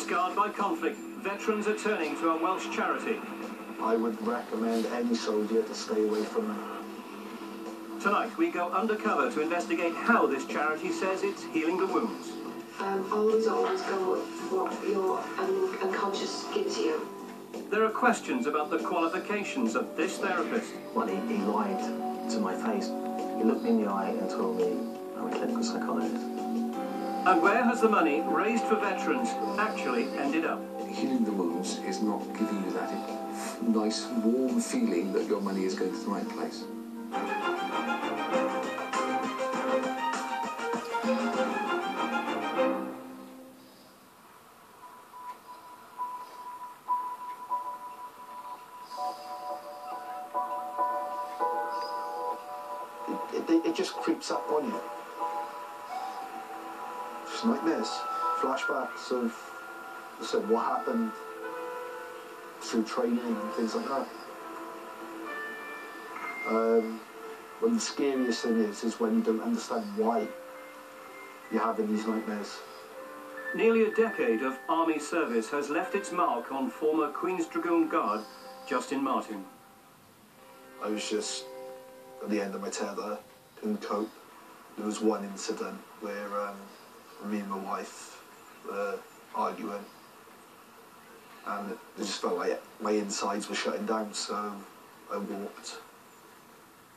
Scarred by conflict, veterans are turning to a Welsh charity. I would recommend any soldier to stay away from them. Tonight we go undercover to investigate how this charity says it's healing the wounds. Always go with what your unconscious gives you. There are questions about the qualifications of this therapist. Well, he lied to my face. He looked me in the eye and told me I'm a clinical psychologist. And where has the money raised for veterans actually ended up? Healing the wounds is not giving you that nice, warm feeling that your money is going to the right place. It just creeps up on you. Just nightmares, flashbacks of what happened through training and things like that. But the scariest thing is when you don't understand why you're having these nightmares. Nearly a decade of army service has left its mark on former Queen's Dragoon Guard Justin Martin. I was just at the end of my tether, couldn't cope. There was one incident where me and my wife were arguing, and it just felt like my insides were shutting down, so I walked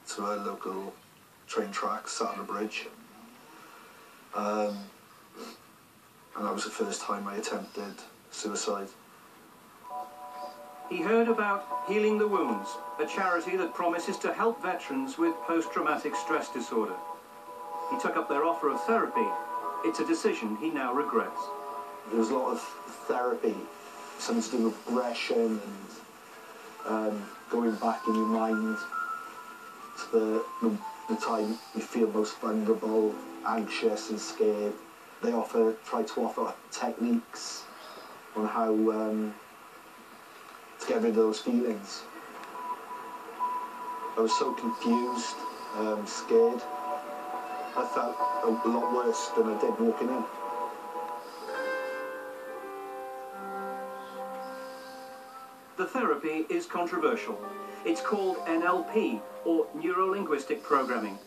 to a local train track, sat on a bridge, and that was the first time I attempted suicide. He heard about Healing the Wounds, a charity that promises to help veterans with post-traumatic stress disorder. He took up their offer of therapy. It's a decision he now regrets. There's a lot of therapy, something to do with aggression and going back in your mind to the time you feel most vulnerable, anxious and scared. They try to offer techniques on how to get rid of those feelings. I was so confused, scared. I felt a lot worse than I did walking in. The therapy is controversial. It's called NLP, or Neuro-Linguistic Programming.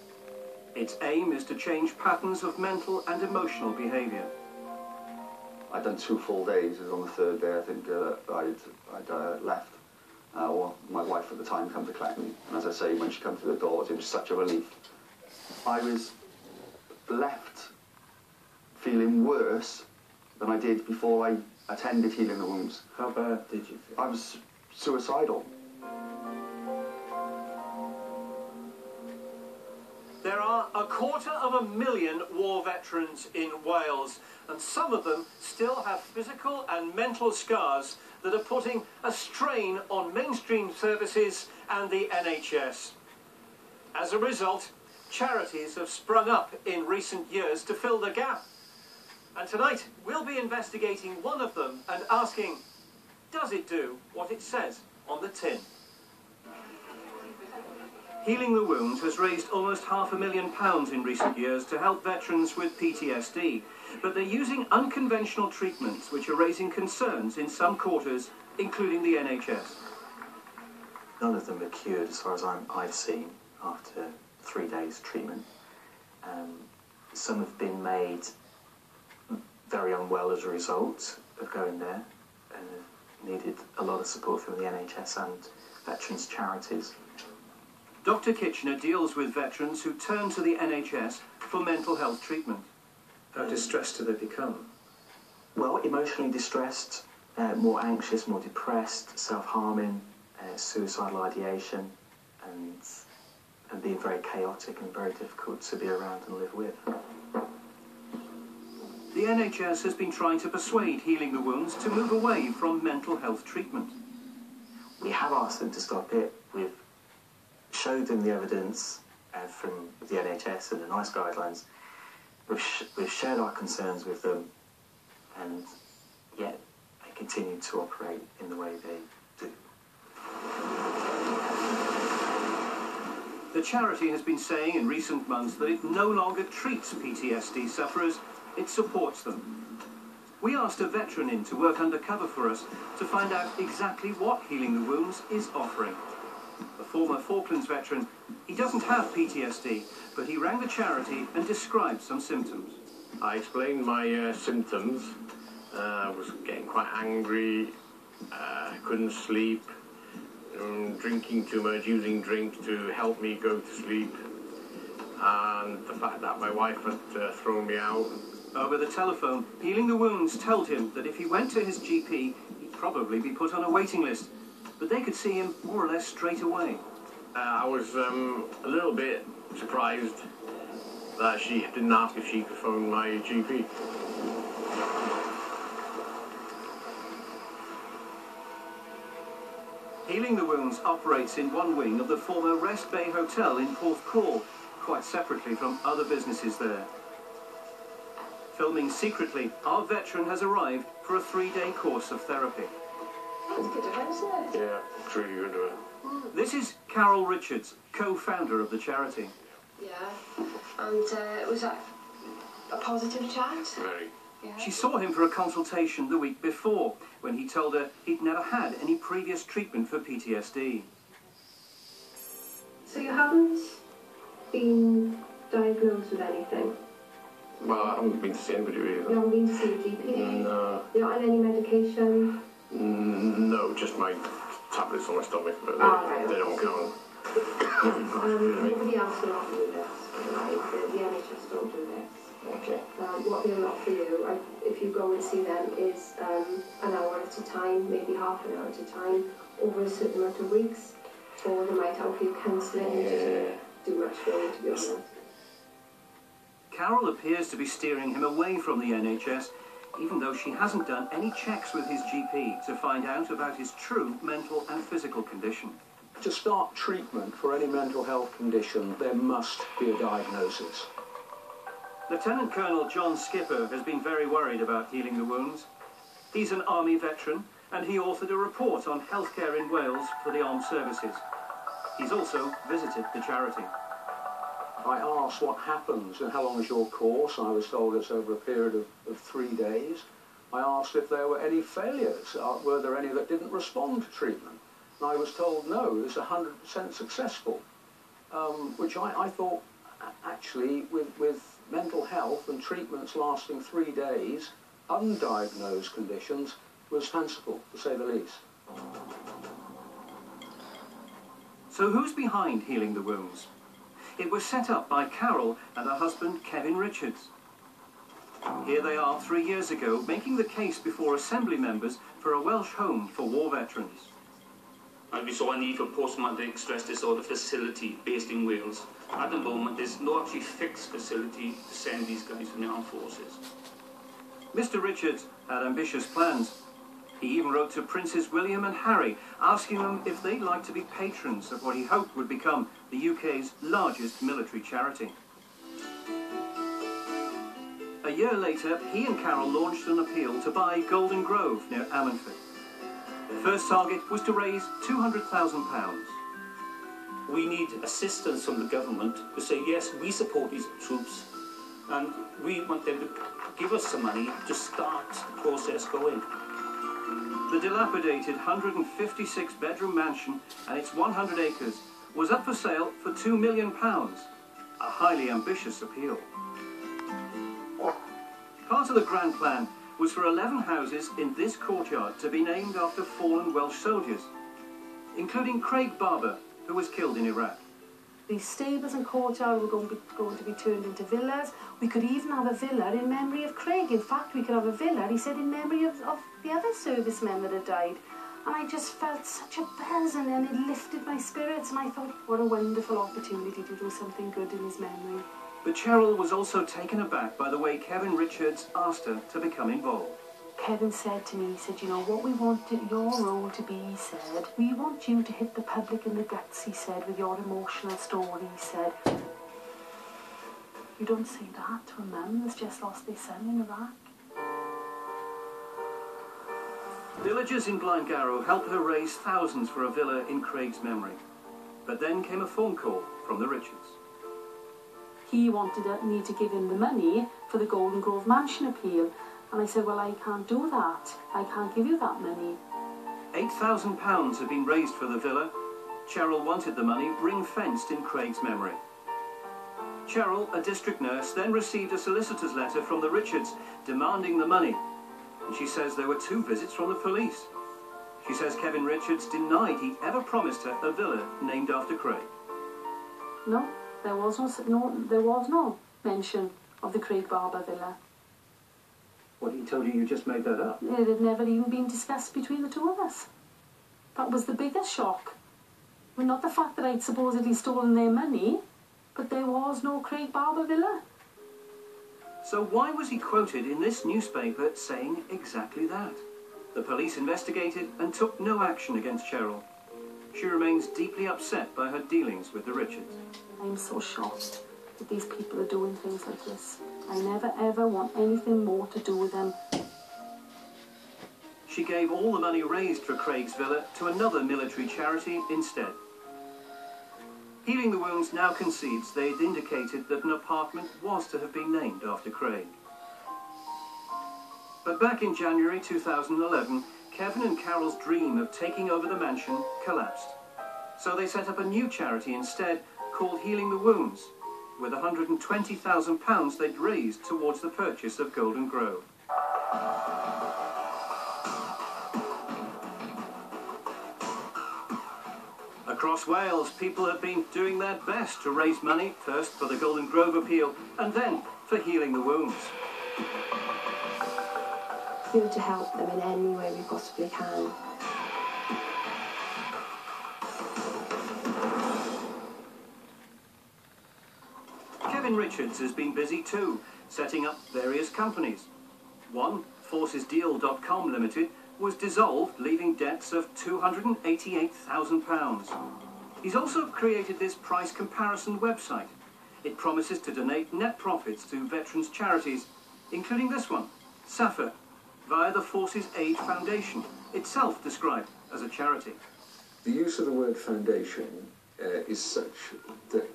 Its aim is to change patterns of mental and emotional behaviour. I'd done 2 full days. It was on the 3rd day, I think, I'd left. Or my wife at the time come to collect me. And as I say, when she came through the doors, it was such a relief. I was left feeling worse than I did before I attended Healing the Wounds. How bad did you feel? I was suicidal. There are 250,000 war veterans in Wales, and some of them still have physical and mental scars that are putting a strain on mainstream services and the NHS. As a result, charities have sprung up in recent years to fill the gap. And tonight, we'll be investigating one of them and asking, does it do what it says on the tin? Healing the Wounds has raised almost £500,000 in recent years to help veterans with PTSD, but they're using unconventional treatments which are raising concerns in some quarters, including the NHS. None of them are cured as far as I've seen after 3 days treatment. Some have been made very unwell as a result of going there and have needed a lot of support from the NHS and veterans charities. Dr. Kitchener deals with veterans who turn to the NHS for mental health treatment. How distressed do they become? Well, emotionally distressed, more anxious, more depressed, self-harming, suicidal ideation, and being very chaotic and very difficult to be around and live with. The NHS has been trying to persuade Healing the Wounds to move away from mental health treatment. We have asked them to stop it. We've showed them the evidence from the NHS and the NICE guidelines. We've shared our concerns with them, and yet they continue to operate in the way they do. The charity has been saying in recent months that it no longer treats PTSD sufferers, it supports them. We asked a veteran in to work undercover for us to find out exactly what Healing the Wounds is offering. A former Falklands veteran, he doesn't have PTSD, but he rang the charity and described some symptoms. I explained my symptoms. I was getting quite angry, couldn't sleep, drinking too much, using drink to help me go to sleep, and the fact that my wife had thrown me out. Over the telephone, Healing the Wounds told him that if he went to his GP, he'd probably be put on a waiting list, but they could see him more or less straight away. I was a little bit surprised that she didn't ask if she could phone my GP. Healing the Wounds operates in one wing of the former Rest Bay Hotel in Porthcawl, quite separately from other businesses there. Filming secretly, our veteran has arrived for a 3-day course of therapy. That's good of it, isn't it? Yeah, it's really good to it. This is Carol Richards, co-founder of the charity. Yeah. And was that a positive chat? Very. Yeah. She saw him for a consultation the week before, when he told her he'd never had any previous treatment for PTSD. So you haven't been diagnosed with anything? Well, I haven't been to see anybody really. You haven't been to see a GP? No. You're not on any medication? No, just my tablets on my stomach, but Right, they don't count. Nobody else will offer you this, right? The NHS don't do this. Okay. What they'll offer you, if you go and see them, is an hour at a time, maybe half an hour at a time, over a certain amount of weeks, or they might offer you counselling, which doesn't do much for you, to be honest. Carol appears to be steering him away from the NHS, even though she hasn't done any checks with his GP to find out about his true mental and physical condition. To start treatment for any mental health condition, there must be a diagnosis. Lieutenant Colonel John Skipper has been very worried about Healing the Wounds. He's an Army veteran, and he authored a report on healthcare in Wales for the armed services. He's also visited the charity. I asked what happens and how long is your course, and I was told it's over a period of 3 days. I asked if there were any failures, were there any that didn't respond to treatment? And I was told no, it was 100% successful, which I thought actually with mental health and treatments lasting 3 days, undiagnosed conditions, was fanciful, to say the least. So who's behind Healing the Wounds? It was set up by Carol and her husband Kevin Richards. Here they are 3 years ago, making the case before Assembly members for a Welsh home for war veterans. We saw a need for post-traumatic stress disorder facility based in Wales. At the moment, there's no actually fixed facility to send these guys from the armed forces. Mr. Richards had ambitious plans. He even wrote to Princes William and Harry, asking them if they'd like to be patrons of what he hoped would become the UK's largest military charity. A year later, he and Carol launched an appeal to buy Golden Grove near Ammanford. Their first target was to raise £200,000. We need assistance from the government to say, yes, we support these troops, and we want them to give us some money to start the process going. The dilapidated 156-bedroom mansion and its 100 acres was up for sale for £2 million, a highly ambitious appeal. Part of the grand plan was for 11 houses in this courtyard to be named after fallen Welsh soldiers, including Craig Barber, who was killed in Iraq. The stables and courtyard were going to be turned into villas. We could even have a villa in memory of Craig. In fact, we could have a villa, he said, in memory of the other servicemen that had died. And I just felt such a buzz, and then it lifted my spirits, and I thought, what a wonderful opportunity to do something good in his memory. But Cheryl was also taken aback by the way Kevin Richards asked her to become involved. Kevin said to me, he said, you know, what we want your role to be, he said, we want you to hit the public in the guts, he said, with your emotional story, he said. You don't say that to a mum that's just lost their son in Iraq. Villagers in Blaengarrow helped her raise thousands for a villa in Craig's memory. But then came a phone call from the Richards. He wanted me to give him the money for the Golden Grove Mansion appeal. And I said, well, I can't do that. I can't give you that money. £8,000 had been raised for the villa. Cheryl wanted the money ring-fenced in Craig's memory. Cheryl, a district nurse, then received a solicitor's letter from the Richards demanding the money. And she says there were 2 visits from the police. She says Kevin Richards denied he'd ever promised her a villa named after Craig. No, there was no mention of the Craig Barber villa. What, he told you just made that up? It had never even been discussed between the 2 of us. That was the biggest shock. Well, not the fact that I'd supposedly stolen their money, but there was no Craig Barber villa. So why was he quoted in this newspaper saying exactly that? The police investigated and took no action against Cheryl. She remains deeply upset by her dealings with the Richards. I'm so shocked that these people are doing things like this. I never ever want anything more to do with them. She gave all the money raised for Craig's villa to another military charity instead. Healing the Wounds now concedes they had indicated that an apartment was to have been named after Craig. But back in January 2011, Kevin and Carol's dream of taking over the mansion collapsed. So they set up a new charity instead called Healing the Wounds, with £120,000 they'd raised towards the purchase of Golden Grove. Across Wales, people have been doing their best to raise money, first for the Golden Grove appeal, and then for Healing the Wounds. Here to help them in any way we possibly can. Kevin Richards has been busy too, setting up various companies. One, ForcesDeal.com Limited, was dissolved, leaving debts of £288,000. He's also created this price comparison website. It promises to donate net profits to veterans' charities, including this one, SAFA, via the Forces Aid Foundation, itself described as a charity. The use of the word foundation is such that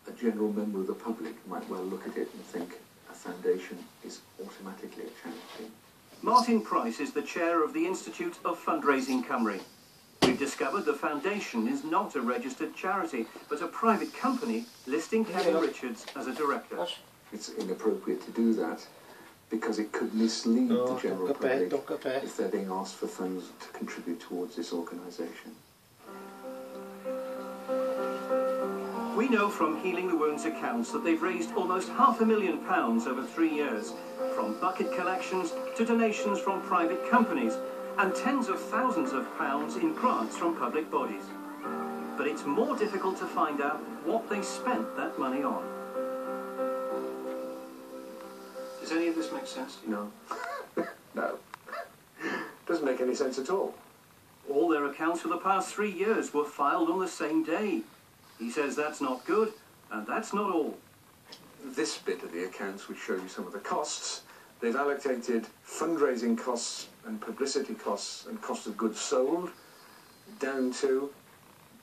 a general member of the public might well look at it and think a foundation is automatically a charity. Martin Price is the chair of the Institute of Fundraising Cymru. We've discovered the foundation is not a registered charity, but a private company listing Kevin Richards as a director. It's inappropriate to do that because it could mislead the general public if they're being asked for funds to contribute towards this organisation. We know from Healing the Wounds accounts that they've raised almost £500,000 over 3 years, from bucket collections to donations from private companies, and tens of thousands of pounds in grants from public bodies. But it's more difficult to find out what they spent that money on. Does any of this make sense to you? No. No. Doesn't make any sense at all. All their accounts for the past 3 years were filed on the same day. He says that's not good, and that's not all. This bit of the accounts would show you some of the costs. They've allocated fundraising costs and publicity costs and cost of goods sold down to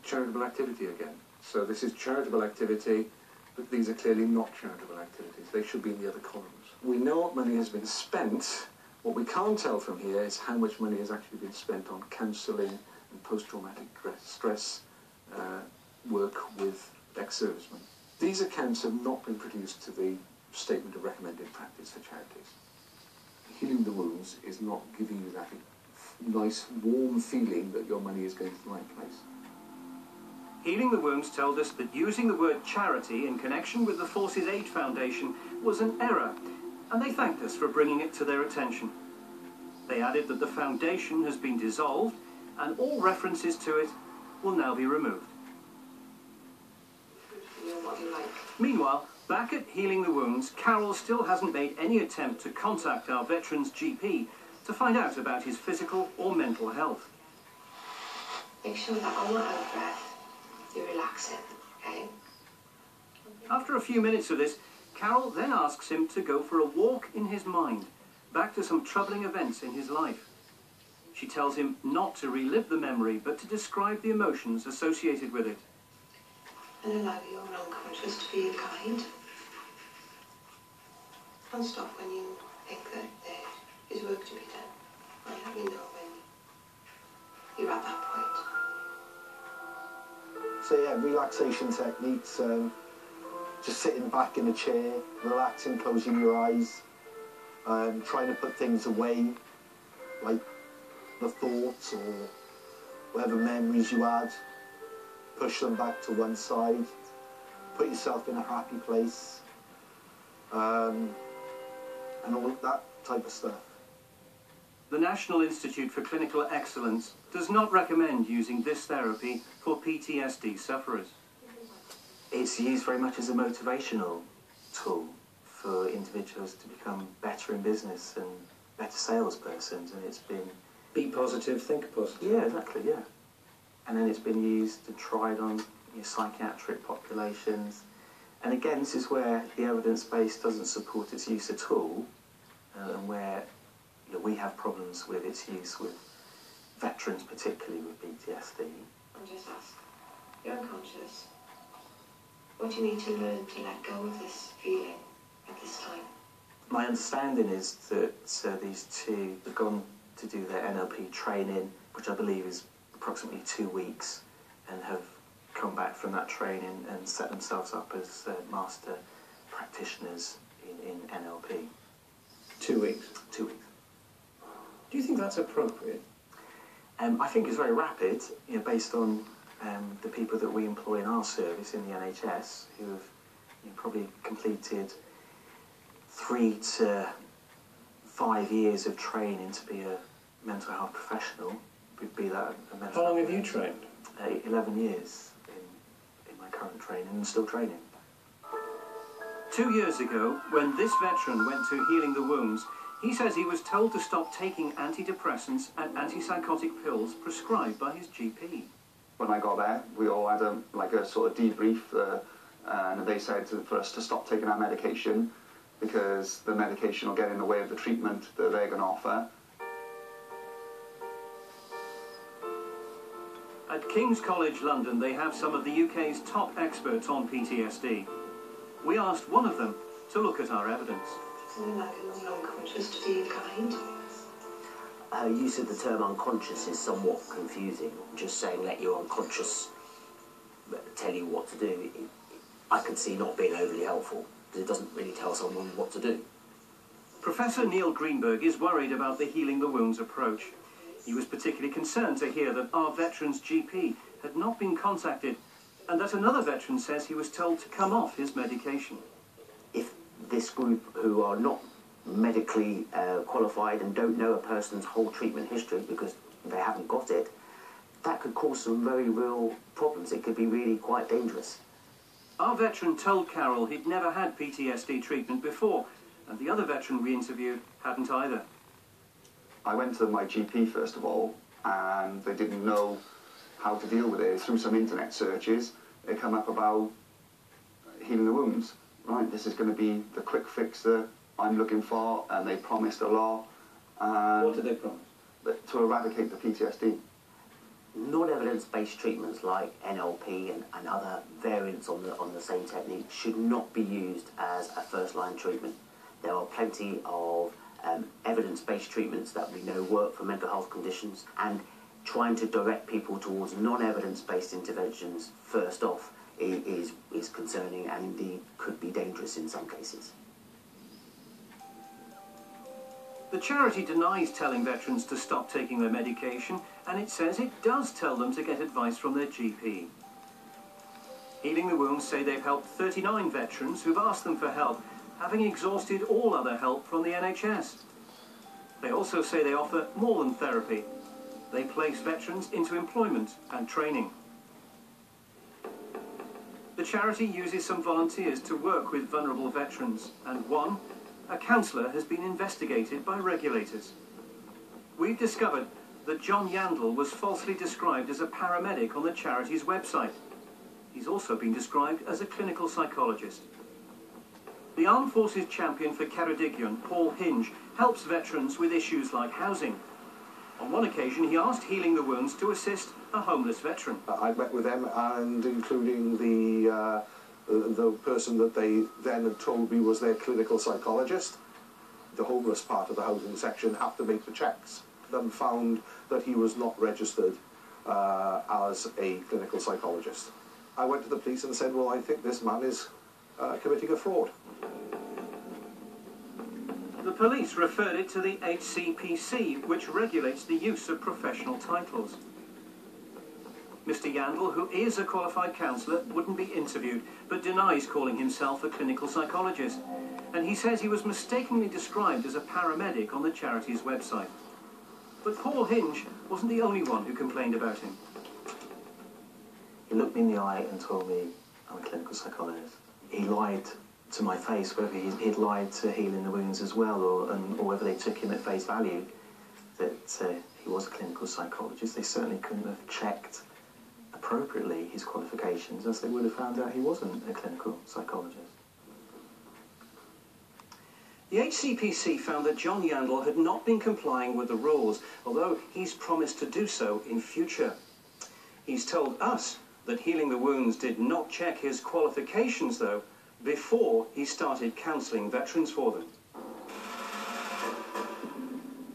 charitable activity again. So this is charitable activity, but these are clearly not charitable activities. They should be in the other columns. We know what money has been spent. What we can't tell from here is how much money has actually been spent on counselling and post-traumatic stress work with ex-servicemen. These accounts have not been produced to the Statement of Recommended Practice for charities. Healing the Wounds is not giving you that nice, warm feeling that your money is going to the right place. Healing the Wounds told us that using the word charity in connection with the Forces Aid Foundation was an error, and they thanked us for bringing it to their attention. They added that the foundation has been dissolved, and all references to it will now be removed. Meanwhile, back at Healing the Wounds, Carol still hasn't made any attempt to contact our veteran's GP to find out about his physical or mental health. Make sure that on that out breath, you relax it, okay? After a few minutes of this, Carol then asks him to go for a walk in his mind, back to some troubling events in his life. She tells him not to relive the memory, but to describe the emotions associated with it. And allow your unconscious to feel kind. And stop when you think that they're work to be done. I'll let you know when you're at that point. So yeah, relaxation techniques, just sitting back in a chair, relaxing, closing your eyes, trying to put things away, like the thoughts or whatever memories you had, push them back to one side, put yourself in a happy place, and all that type of stuff. The National Institute for Clinical Excellence does not recommend using this therapy for PTSD sufferers. It's used very much as a motivational tool for individuals to become better in business and better salespersons, and it's been... Be positive, think positive. Yeah, exactly, yeah. And then it's been used and tried on psychiatric populations. And again, this is where the evidence base doesn't support its use at all, and where we have problems with its use with veterans, particularly with PTSD. I'm just ask, you're unconscious. What do you need to learn to let go of this feeling at this time? My understanding is that these two have gone to do their NLP training, which I believe is approximately 2 weeks, and have come back from that training and set themselves up as master practitioners in NLP. 2 weeks? 2 weeks. Do you think that's appropriate? I think it's very rapid, based on the people that we employ in our service in the NHS, who have probably completed 3 to 5 years of training to be a mental health professional. Be that a mental How long health have you trained? 11 years in my current training, and still training. 2 years ago, when this veteran went to Healing the Wounds, he says he was told to stop taking antidepressants and antipsychotic pills prescribed by his GP. When I got there, we all had a sort of debrief, and they said for us to stop taking our medication because the medication will get in the way of the treatment that they're going to offer. At King's College London, they have some of the UK's top experts on PTSD. We asked one of them to look at our evidence. Something like an unconscious to be kind. Use of the term unconscious is somewhat confusing. Just saying let your unconscious tell you what to do, I could see not being overly helpful, because it doesn't really tell someone what to do. Professor Neil Greenberg is worried about the Healing the Wounds approach. He was particularly concerned to hear that our veteran's GP had not been contacted, and that another veteran says he was told to come off his medication. If this group, who are not medically qualified and don't know a person's whole treatment history because they haven't got it, that could cause some very real problems. It could be really quite dangerous. Our veteran told Carol he'd never had PTSD treatment before, and the other veteran we interviewed hadn't either. I went to my GP first of all, and they didn't know how to deal with it. Through some internet searches, they come up about Healing the Wounds. Right, this is going to be the quick fix that I'm looking for, and they promised a lot. What did they promise? To eradicate the PTSD. Non-evidence-based treatments like NLP and other variants on the same technique should not be used as a first-line treatment. There are plenty of evidence-based treatments that we know work for mental health conditions, and trying to direct people towards non-evidence-based interventions first off is concerning and indeed could be dangerous in some cases. The charity denies telling veterans to stop taking their medication, and it says it does tell them to get advice from their GP. Healing the Wounds say they've helped 39 veterans who've asked them for help, having exhausted all other help from the NHS. They also say they offer more than therapy. They place veterans into employment and training. The charity uses some volunteers to work with vulnerable veterans, and one, a counsellor, has been investigated by regulators. We've discovered that John Yandel was falsely described as a paramedic on the charity's website. He's also been described as a clinical psychologist. The Armed Forces champion for Ceredigion, Paul Hinge, helps veterans with issues like housing. On one occasion, he asked Healing the Wounds to assist a homeless veteran. I met with them, and including the person that they then had told me was their clinical psychologist, the homeless part of the housing section have to make the checks, and found that he was not registered as a clinical psychologist. I went to the police and said, well, I think this man is committing a fraud. The police referred it to the HCPC, which regulates the use of professional titles. Mr. Yandel, who is a qualified counsellor, wouldn't be interviewed, but denies calling himself a clinical psychologist. And he says he was mistakenly described as a paramedic on the charity's website. But Paul Hinge wasn't the only one who complained about him. He looked me in the eye and told me I'm a clinical psychologist. He lied to my face, whether he'd lied to Healing the Wounds as well, or whether they took him at face value that he was a clinical psychologist. They certainly couldn't have checked appropriately his qualifications, as they would have found out he wasn't a clinical psychologist. The HCPC found that John Yandel had not been complying with the rules, although he's promised to do so in future. He's told us that Healing the Wounds did not check his qualifications, though, before he started counselling veterans for them.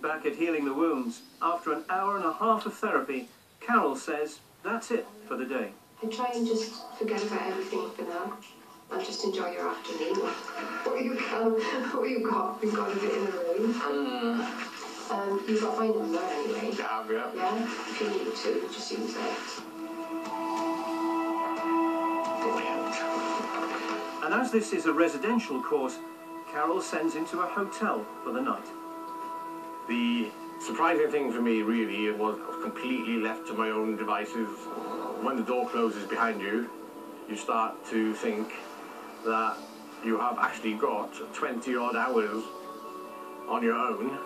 Back at Healing the Wounds, after an hour and a half of therapy, Carol says that's it for the day. And try and just forget about everything for now and just enjoy your afternoon. What you got? You've got a bit in the room. You've got my number anyway. Yeah? If you need to, just use it. And as this is a residential course, Carol sends him to a hotel for the night. The surprising thing for me, really, it was completely left to my own devices. When the door closes behind you, you start to think that you have actually got 20-odd hours on your own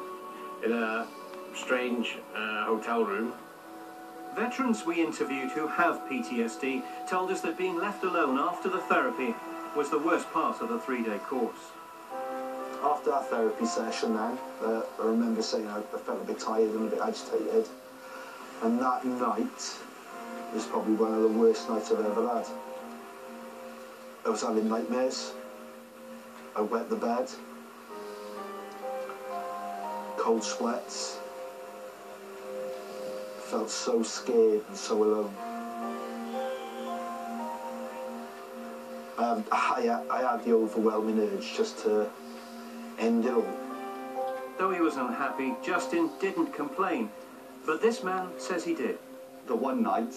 in a strange hotel room. Veterans we interviewed who have PTSD told us that being left alone after the therapy was the worst part of the 3-day course. After our therapy session then, I remember saying I felt a bit tired and a bit agitated. And that night was probably one of the worst nights I've ever had. I was having nightmares. I wet the bed. Cold sweats. Felt so scared and so alone. I had the overwhelming urge just to end it all. Though he was unhappy, Justin didn't complain. But this man says he did. The one night,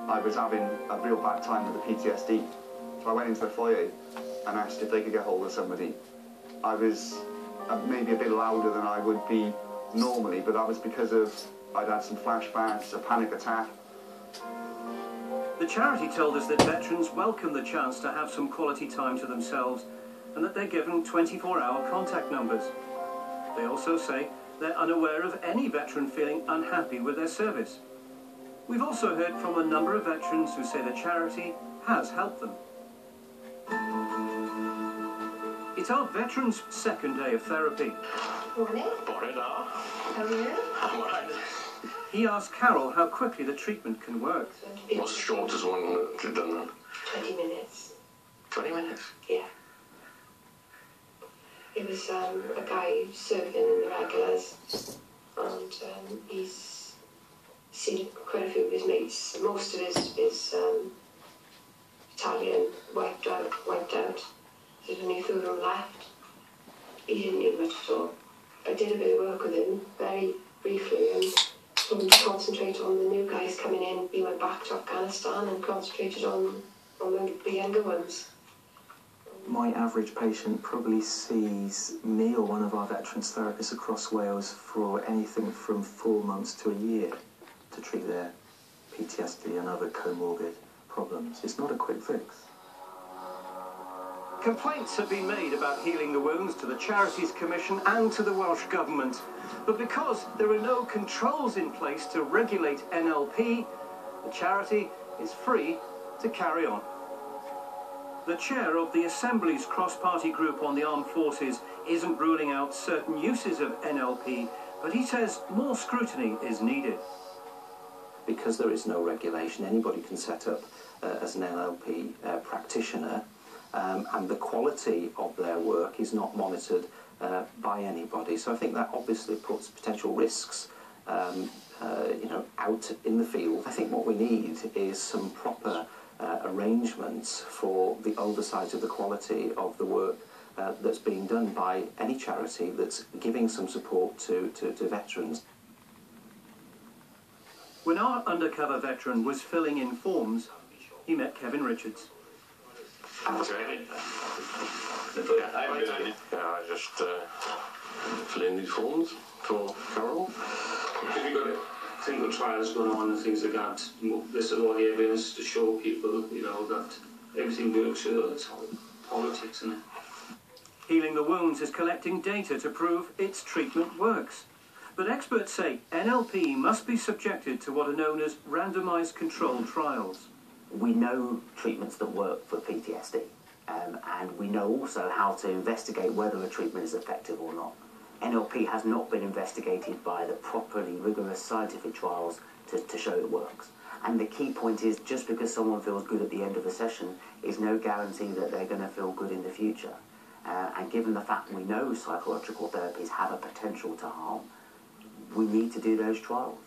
I was having a real bad time with the PTSD. So I went into the foyer and asked if they could get hold of somebody. I was maybe a bit louder than I would be normally, but that was because I'd had some flashbacks, a panic attack. The charity told us that veterans welcome the chance to have some quality time to themselves and that they're given 24-hour contact numbers. They also say they're unaware of any veteran feeling unhappy with their service. We've also heard from a number of veterans who say the charity has helped them. It's our veterans' second day of therapy. Morning. Morning, How are you? I'm alright. He asked Carol how quickly the treatment can work. What's the shortest one that you've done then? 20 minutes. 20 minutes? Yeah. It was a guy serving in the regulars, and he's seen quite a few of his mates. Most of his Italian wiped out. There's only 2 of them left. He didn't need much at all. I did a bit of work with him, very briefly, and told him to concentrate on the new guys coming in. He went back to Afghanistan and concentrated on the younger ones. My average patient probably sees me or one of our veterans therapists across Wales for anything from 4 months to a year to treat their PTSD and other comorbid problems. It's not a quick fix. Complaints have been made about Healing the Wounds to the Charities Commission and to the Welsh Government. But because there are no controls in place to regulate NLP, the charity is free to carry on. The chair of the Assembly's cross-party group on the armed forces isn't ruling out certain uses of NLP, but he says more scrutiny is needed. Because there is no regulation, anybody can set up as an NLP practitioner, and the quality of their work is not monitored by anybody. So I think that obviously puts potential risks out in the field. I think what we need is some proper arrangements for the oversight of the quality of the work that's being done by any charity that's giving some support to veterans. When our undercover veteran was filling in forms, he met Kevin Richards. I just fill in these forms for Carol. Have you got clinical trials going on and things like that? This is all the evidence to show people, that everything works. It's all politics, isn't it? Healing the Wounds is collecting data to prove its treatment works. But experts say NLP must be subjected to what are known as randomised controlled trials. We know treatments that work for PTSD, and we know also how to investigate whether a treatment is effective or not. NLP has not been investigated by the properly rigorous scientific trials to show it works. And the key point is, just because someone feels good at the end of a session is no guarantee that they're going to feel good in the future. And given the fact we know psychological therapies have a potential to harm, we need to do those trials.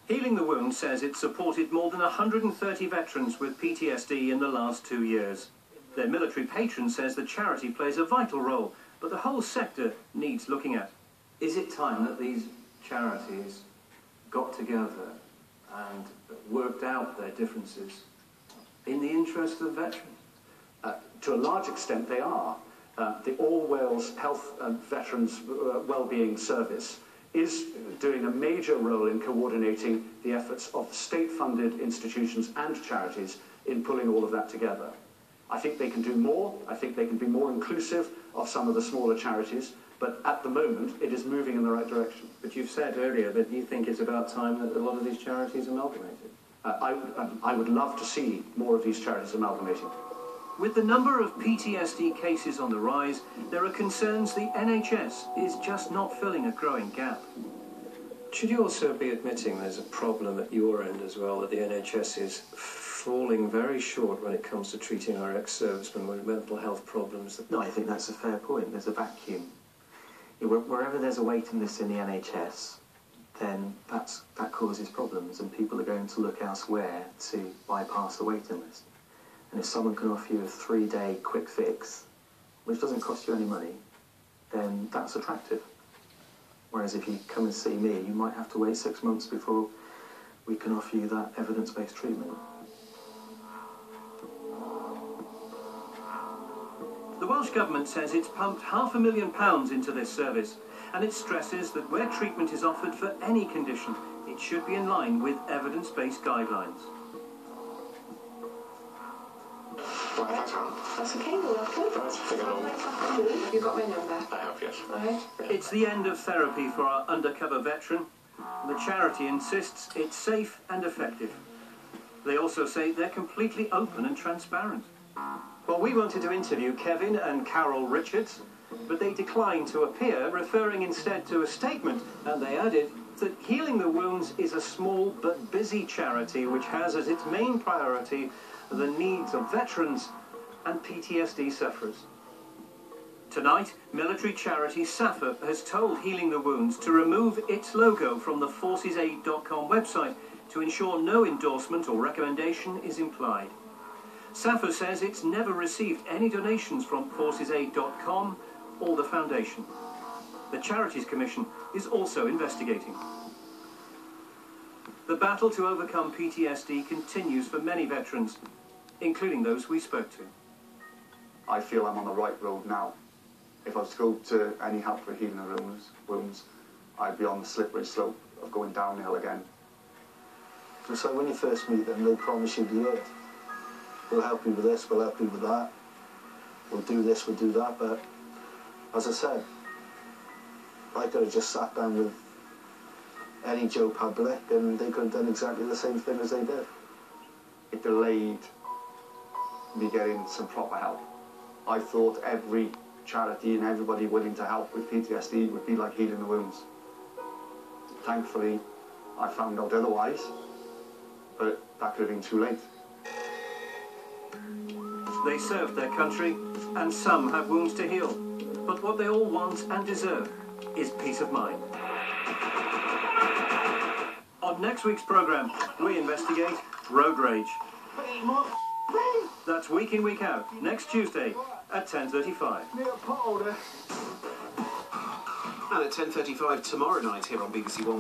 Healing the Wound says it's supported more than 130 veterans with PTSD in the last 2 years. Their military patron says the charity plays a vital role, but the whole sector needs looking at. Is it time that these charities got together and worked out their differences in the interest of veterans? To a large extent they are. The All Wales Health and Veterans Wellbeing Service is doing a major role in coordinating the efforts of state-funded institutions and charities in pulling all of that together. I think they can do more. I think they can be more inclusive of some of the smaller charities, but at the moment it is moving in the right direction. But you've said earlier that you think it's about time that a lot of these charities amalgamated. I would love to see more of these charities amalgamating. With the number of PTSD cases on the rise, there are concerns the NHS is just not filling a growing gap. Should you also be admitting there's a problem at your end as well, that the NHS is falling very short when it comes to treating our ex-servicemen with mental health problems? No, I think that's a fair point. There's a vacuum. Wherever there's a waiting list in the NHS, then that causes problems, and people are going to look elsewhere to bypass the waiting list. And if someone can offer you a 3-day quick fix, which doesn't cost you any money, then that's attractive. Whereas if you come and see me, you might have to wait 6 months before we can offer you that evidence-based treatment. The Welsh Government says it's pumped £500,000 into this service, and it stresses that where treatment is offered for any condition, it should be in line with evidence-based guidelines. That's okay, you're welcome. Have you got my number? I have, yes. Alright. It's the end of therapy for our undercover veteran. The charity insists it's safe and effective. They also say they're completely open and transparent. Well, we wanted to interview Kevin and Carol Richards, but they declined to appear, referring instead to a statement, and they added that Healing the Wounds is a small but busy charity which has as its main priority the needs of veterans and PTSD sufferers. Tonight, military charity SAFA has told Healing the Wounds to remove its logo from the forcesaid.com website to ensure no endorsement or recommendation is implied. SAFA says it's never received any donations from forcesaid.com or the foundation. The Charities Commission is also investigating. The battle to overcome PTSD continues for many veterans, including those we spoke to. I feel I'm on the right road now. If I was to go to any help for Healing the Wounds, I'd be on the slippery slope of going downhill again. And so when you first meet them, they promise you the earth. We'll help you with this, we'll help you with that. We'll do this, we'll do that, but as I said, I could have just sat down with any Joe Public and they could have done exactly the same thing as they did. It delayed me getting some proper help. I thought every charity and everybody willing to help with PTSD would be like Healing the Wounds. Thankfully, I found out otherwise, but that could have been too late. They served their country, and some have wounds to heal. But what they all want and deserve is peace of mind. On next week's programme, we investigate road rage. That's week in, week out, next Tuesday at 10:35. And at 10:35 tomorrow night here on BBC One.